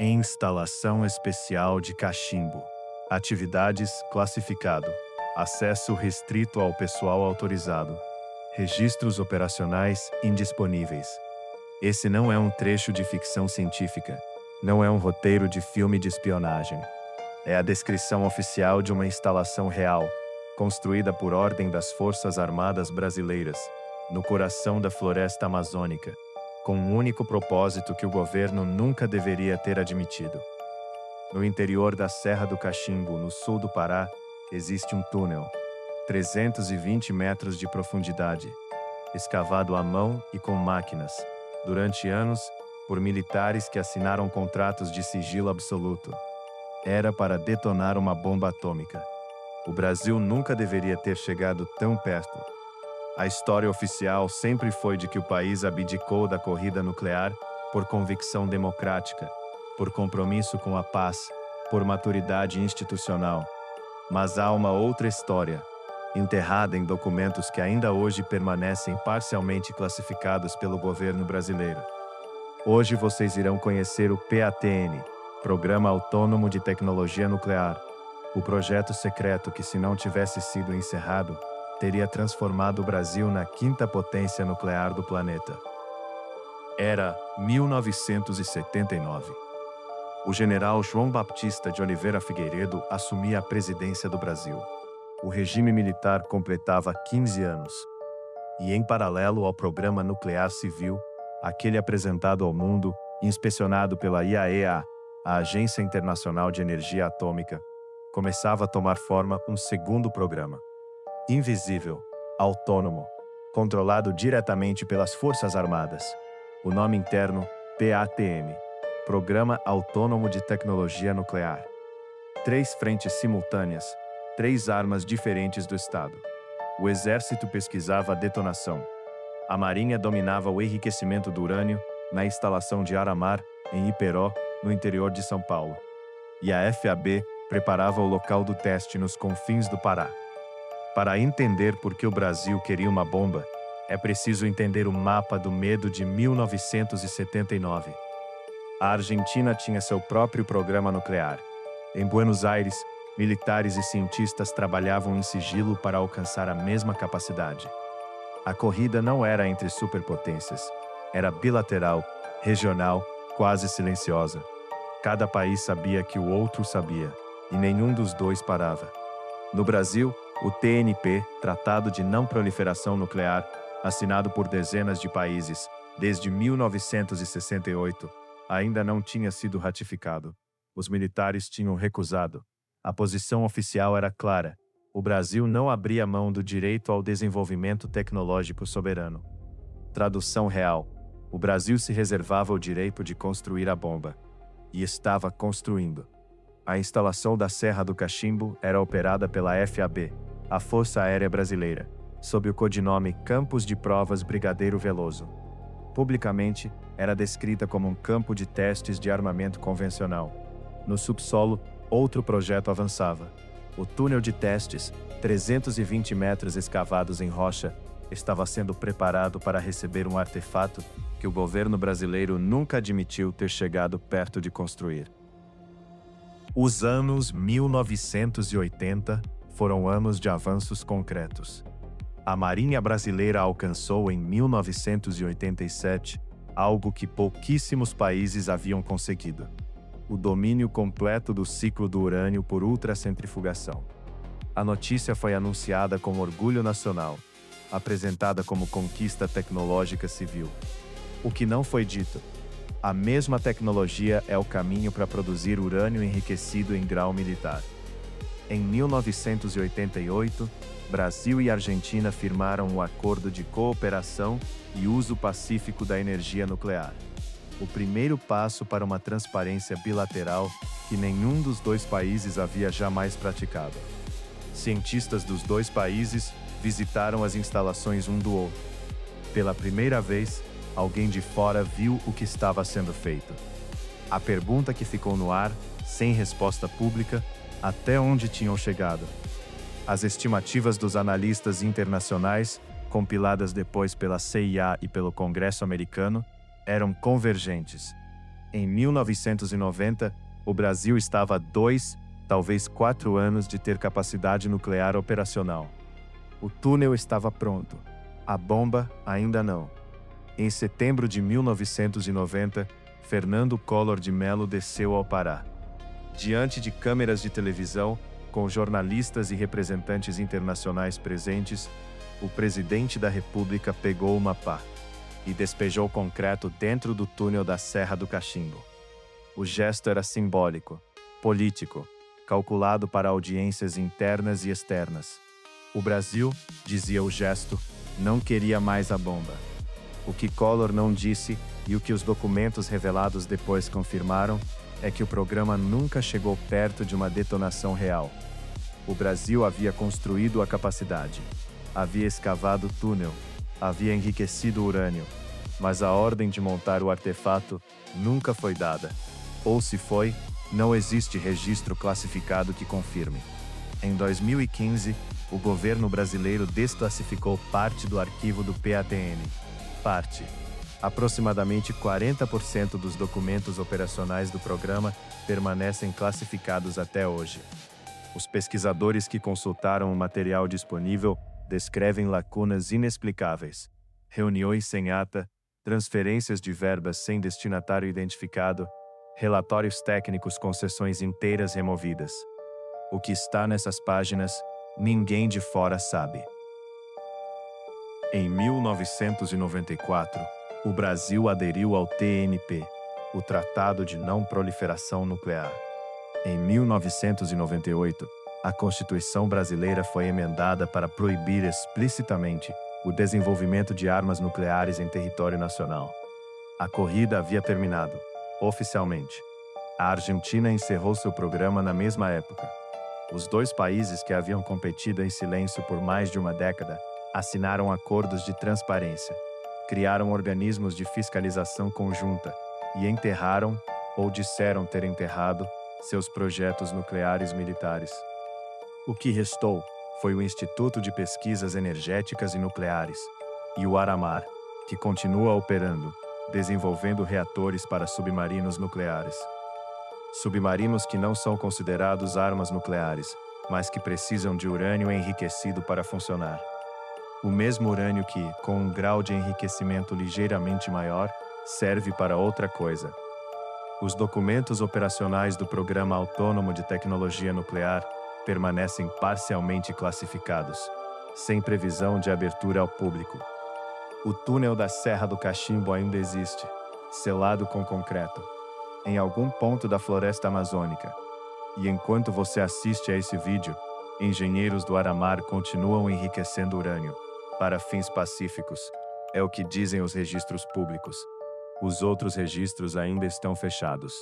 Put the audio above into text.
Instalação especial de cachimbo. Atividades classificado. Acesso restrito ao pessoal autorizado. Registros operacionais indisponíveis. Esse não é um trecho de ficção científica. Não é um roteiro de filme de espionagem. É a descrição oficial de uma instalação real, construída por ordem das Forças Armadas Brasileiras, no coração da floresta amazônica, com um único propósito que o governo nunca deveria ter admitido. No interior da Serra do Cachimbo, no sul do Pará, existe um túnel, 320 metros de profundidade, escavado à mão e com máquinas, durante anos, por militares que assinaram contratos de sigilo absoluto. Era para detonar uma bomba atômica. O Brasil nunca deveria ter chegado tão perto. A história oficial sempre foi de que o país abdicou da corrida nuclear por convicção democrática, por compromisso com a paz, por maturidade institucional. Mas há uma outra história, enterrada em documentos que ainda hoje permanecem parcialmente classificados pelo governo brasileiro. Hoje vocês irão conhecer o PATN, Programa Autônomo de Tecnologia Nuclear, o projeto secreto que, se não tivesse sido encerrado, teria transformado o Brasil na quinta potência nuclear do planeta. Era 1979. O general João Baptista de Oliveira Figueiredo assumia a presidência do Brasil. O regime militar completava 15 anos. E, em paralelo ao programa nuclear civil, aquele apresentado ao mundo, inspecionado pela IAEA, a Agência Internacional de Energia Atômica, começava a tomar forma um segundo programa. Invisível, autônomo, controlado diretamente pelas Forças Armadas. O nome interno, PATM, Programa Autônomo de Tecnologia Nuclear. 3 frentes simultâneas, 3 armas diferentes do Estado. O Exército pesquisava a detonação. A Marinha dominava o enriquecimento do urânio na instalação de Aramar, em Iperó, no interior de São Paulo. E a FAB preparava o local do teste nos confins do Pará. Para entender por que o Brasil queria uma bomba, é preciso entender o mapa do medo de 1979. A Argentina tinha seu próprio programa nuclear. Em Buenos Aires, militares e cientistas trabalhavam em sigilo para alcançar a mesma capacidade. A corrida não era entre superpotências, era bilateral, regional, quase silenciosa. Cada país sabia que o outro sabia, e nenhum dos dois parava. No Brasil, o TNP, Tratado de Não Proliferação Nuclear, assinado por dezenas de países desde 1968, ainda não tinha sido ratificado. Os militares tinham recusado. A posição oficial era clara: o Brasil não abria mão do direito ao desenvolvimento tecnológico soberano. Tradução real: o Brasil se reservava o direito de construir a bomba. E estava construindo. A instalação da Serra do Cachimbo era operada pela FAB, a Força Aérea Brasileira, sob o codinome Campos de Provas Brigadeiro Veloso. Publicamente, era descrita como um campo de testes de armamento convencional. No subsolo, outro projeto avançava. O túnel de testes, 320 metros escavados em rocha, estava sendo preparado para receber um artefato que o governo brasileiro nunca admitiu ter chegado perto de construir. Os anos 1980 foram anos de avanços concretos. A Marinha Brasileira alcançou em 1987 algo que pouquíssimos países haviam conseguido: o domínio completo do ciclo do urânio por ultracentrifugação. A notícia foi anunciada com orgulho nacional, apresentada como conquista tecnológica civil. O que não foi dito: a mesma tecnologia é o caminho para produzir urânio enriquecido em grau militar. Em 1988, Brasil e Argentina firmaram um acordo de cooperação e uso pacífico da energia nuclear. O primeiro passo para uma transparência bilateral que nenhum dos dois países havia jamais praticado. Cientistas dos dois países visitaram as instalações um do outro. Pela primeira vez, alguém de fora viu o que estava sendo feito. A pergunta que ficou no ar, sem resposta pública: até onde tinham chegado? As estimativas dos analistas internacionais, compiladas depois pela CIA e pelo Congresso americano, eram convergentes. Em 1990, o Brasil estava a 2, talvez 4 anos de ter capacidade nuclear operacional. O túnel estava pronto. A bomba ainda não. Em setembro de 1990, Fernando Collor de Mello desceu ao Pará. Diante de câmeras de televisão, com jornalistas e representantes internacionais presentes, o presidente da República pegou uma pá e despejou concreto dentro do túnel da Serra do Cachimbo. O gesto era simbólico, político, calculado para audiências internas e externas. O Brasil, dizia o gesto, não queria mais a bomba. O que Collor não disse, e o que os documentos revelados depois confirmaram, é que o programa nunca chegou perto de uma detonação real. O Brasil havia construído a capacidade, havia escavado o túnel, havia enriquecido o urânio, mas a ordem de montar o artefato nunca foi dada. Ou se foi, não existe registro classificado que confirme. Em 2015, o governo brasileiro desclassificou parte do arquivo do PATN. Parte. Aproximadamente 40% dos documentos operacionais do programa permanecem classificados até hoje. Os pesquisadores que consultaram o material disponível descrevem lacunas inexplicáveis, reuniões sem ata, transferências de verbas sem destinatário identificado, relatórios técnicos com seções inteiras removidas. O que está nessas páginas, ninguém de fora sabe. Em 1994, o Brasil aderiu ao TNP, o Tratado de Não Proliferação Nuclear. Em 1998, a Constituição brasileira foi emendada para proibir explicitamente o desenvolvimento de armas nucleares em território nacional. A corrida havia terminado, oficialmente. A Argentina encerrou seu programa na mesma época. Os dois países que haviam competido em silêncio por mais de uma década assinaram acordos de transparência, criaram organismos de fiscalização conjunta e enterraram, ou disseram ter enterrado, seus projetos nucleares militares. O que restou foi o Instituto de Pesquisas Energéticas e Nucleares, e o Aramar, que continua operando, desenvolvendo reatores para submarinos nucleares. Submarinos que não são considerados armas nucleares, mas que precisam de urânio enriquecido para funcionar. O mesmo urânio que, com um grau de enriquecimento ligeiramente maior, serve para outra coisa. Os documentos operacionais do Programa Autônomo de Tecnologia Nuclear permanecem parcialmente classificados, sem previsão de abertura ao público. O túnel da Serra do Cachimbo ainda existe, selado com concreto, em algum ponto da floresta amazônica. E enquanto você assiste a esse vídeo, engenheiros do Aramar continuam enriquecendo urânio, para fins pacíficos, é o que dizem os registros públicos. Os outros registros ainda estão fechados.